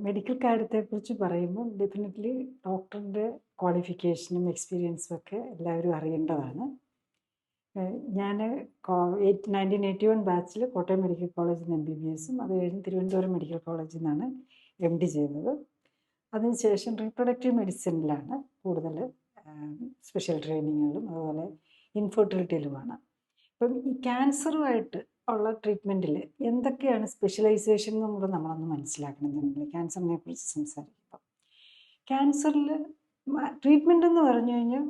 Medical കാര്യത്തെക്കുറിച്ച് പറയുമ്പോൾ definitely ഡോക്ടറിൻ്റെ ക്വാളിഫിക്കേഷനും എക്സ്പീരിയൻസും ഒക്കെ എല്ലാവരും അറിയേണ്ടതാണ്. ഞാൻ 1981 ബാച്ചിൽ കോട്ടയം മെഡിക്കൽ കോളേജിൽ നിന്ന് MBBS അത് കഴിഞ്ഞ് തിരുവനന്തപുരം മെഡിക്കൽ കോളേജിൽ നിന്നാണ് MD ചെയ്തത്. അതിനുശേഷം റീപ്രൊഡക്റ്റീവ് മെഡിസിനിലാണ് കൂടുതൽ സ്പെഷ്യൽ ട്രെയിനിങ്ങുകളും അതുപോലെ ഇൻഫെർട്ടിലിറ്റിയിലുമാണ്. ഇപ്പം ഈ ക്യാൻസറുമായിട്ട് ഉള്ള ട്രീറ്റ്മെൻറ്റിൽ എന്തൊക്കെയാണ് സ്പെഷ്യലൈസേഷൻ എന്നും കൂടെ നമ്മളൊന്ന് മനസ്സിലാക്കണം. നമ്മൾ ക്യാൻസറിനെ കുറിച്ച് സംസാരിക്കുമ്പോൾ ക്യാൻസറിൽ ട്രീറ്റ്മെൻ്റ് എന്ന് പറഞ്ഞു കഴിഞ്ഞാൽ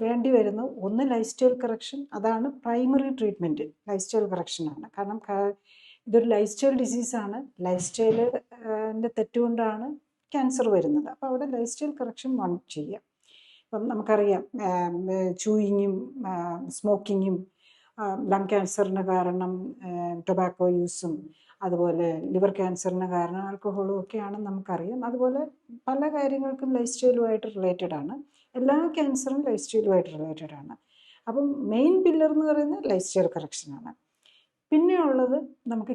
വേണ്ടി വരുന്ന ഒന്ന് ലൈഫ് സ്റ്റൈൽ കറക്ഷൻ. അതാണ് പ്രൈമറി ട്രീറ്റ്മെൻറ്റ്, ലൈഫ് സ്റ്റൈൽ കറക്ഷനാണ്. കാരണം ഇതൊരു ലൈഫ് സ്റ്റൈൽ ഡിസീസാണ്. ലൈഫ് സ്റ്റൈലിൻ്റെ തെറ്റുകൊണ്ടാണ് ക്യാൻസർ വരുന്നത്. അപ്പോൾ അവിടെ ലൈഫ് സ്റ്റൈൽ കറക്ഷൻ ചെയ്യാം. ഇപ്പം നമുക്കറിയാം ചൂയിങ്ങും സ്മോക്കിങ്ങും ലങ് ക്യാൻസറിന് കാരണം ടൊബാക്കോ യൂസും അതുപോലെ ലിവർ ക്യാൻസറിന് കാരണം ആൽക്കഹോളും ഒക്കെയാണെന്ന് നമുക്കറിയാം. അതുപോലെ പല കാര്യങ്ങൾക്കും ലൈഫ് സ്റ്റൈലുമായിട്ട് റിലേറ്റഡ് ആണ്. എല്ലാ ക്യാൻസറും ലൈഫ് സ്റ്റൈലുമായിട്ട് റിലേറ്റഡ് ആണ്. അപ്പം മെയിൻ പില്ലർ എന്ന് പറയുന്നത് ലൈഫ് സ്റ്റൈൽ കറക്ഷനാണ്. പിന്നെ ഉള്ളത് നമുക്ക്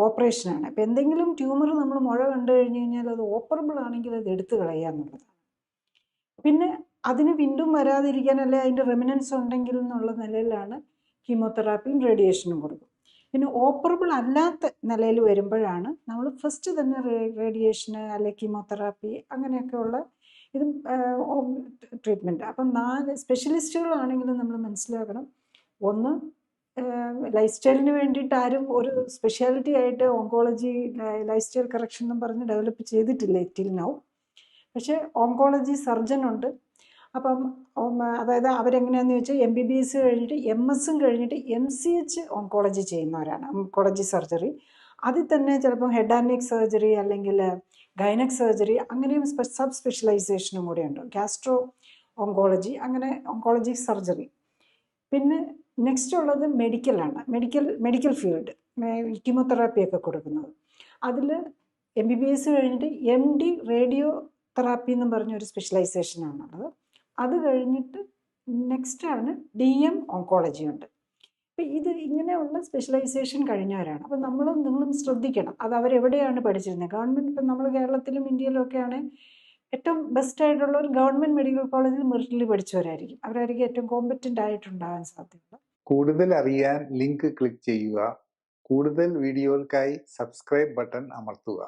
ഓപ്പറേഷനാണ്. ഇപ്പം എന്തെങ്കിലും ട്യൂമർ നമ്മൾ മുഴ കണ്ടു കഴിഞ്ഞ് കഴിഞ്ഞാൽ അത് ഓപ്പറബിൾ ആണെങ്കിൽ അത് എടുത്തു കളയുക എന്നുള്ളതാണ്. പിന്നെ അതിന് വീണ്ടും വരാതിരിക്കാൻ അല്ലെ അതിൻ്റെ റെമിനൻസ് ഉണ്ടെങ്കിൽ എന്നുള്ള നിലയിലാണ് കീമോതെറാപ്പിയും റേഡിയേഷനും കൊടുക്കും. പിന്നെ ഓപ്പറബിൾ അല്ലാത്ത നിലയിൽ വരുമ്പോഴാണ് നമ്മൾ ഫസ്റ്റ് തന്നെ റേഡിയേഷന് അല്ലെ കീമോതെറാപ്പി അങ്ങനെയൊക്കെയുള്ള ഇതും ട്രീറ്റ്മെൻറ്റ്. അപ്പം 4 സ്പെഷ്യലിസ്റ്റുകളാണെങ്കിലും നമ്മൾ മനസ്സിലാക്കണം. ഒന്ന്, ലൈഫ് സ്റ്റൈലിന് വേണ്ടിയിട്ട് ആരും ഒരു സ്പെഷ്യാലിറ്റി ആയിട്ട് ഓങ്കോളജി ലൈഫ് സ്റ്റൈൽ കറക്ഷൻ എന്നും പറഞ്ഞ് ഡെവലപ്പ് ചെയ്തിട്ടില്ല ടിൽ നൗ. പക്ഷേ ഓങ്കോളജി സർജൻ ഉണ്ട്. അപ്പം അതായത് അവരെങ്ങനെയാണെന്ന് ചോദിച്ചാൽ MBBS കഴിഞ്ഞിട്ട് MS കഴിഞ്ഞിട്ട് MCH ഓങ്കോളജി ചെയ്യുന്നവരാണ്, ഓങ്കോളജി സർജറി. അതിൽ തന്നെ ചിലപ്പം ഹെഡ് ആൻഡ് നെക്ക് സർജറി അല്ലെങ്കിൽ ഗൈനക് സർജറി അങ്ങനെയും സബ് സ്പെഷ്യലൈസേഷനും കൂടെ ഉണ്ട്. ഗാസ്ട്രോ ഓങ്കോളജി, അങ്ങനെ ഓങ്കോളജി സർജറി. പിന്നെ നെക്സ്റ്റ് ഉള്ളത് മെഡിക്കലാണ്, മെഡിക്കൽ ഫീൽഡ്, കീമോതെറാപ്പിയൊക്കെ കൊടുക്കുന്നത്. അതിൽ MBBS കഴിഞ്ഞിട്ട് MD റേഡിയോ തെറാപ്പി എന്നും പറഞ്ഞൊരു സ്പെഷ്യലൈസേഷനാണുള്ളത്. അത് കഴിഞ്ഞിട്ട് നെക്സ്റ്റാണ് DM ഓങ്കോളജി ഉണ്ട്. അപ്പം ഇത് ഇങ്ങനെയുള്ള സ്പെഷ്യലൈസേഷൻ കഴിഞ്ഞവരാണ്. അപ്പം നിങ്ങളും ശ്രദ്ധിക്കണം അത് അവരെവിടെയാണ് പഠിച്ചിരുന്നത്. ഗവൺമെൻറ് ഇപ്പം നമ്മൾ കേരളത്തിലും ഇന്ത്യയിലും ഒക്കെയാണ് ഏറ്റവും ബെസ്റ്റ് ആയിട്ടുള്ള ഒരു ഗവൺമെൻറ് മെഡിക്കൽ കോളേജിൽ മെറിറ്റിൽ പഠിച്ചവരായിരിക്കും. അവരായിരിക്കും ഏറ്റവും കോമ്പറ്റൻ്റ് ആയിട്ടുണ്ടാകാൻ സാധ്യത. കൂടുതൽ അറിയാൻ ലിങ്ക് ക്ലിക്ക് ചെയ്യുക. കൂടുതൽ വീഡിയോകൾക്കായി സബ്സ്ക്രൈബ് ബട്ടൺ അമർത്തുക.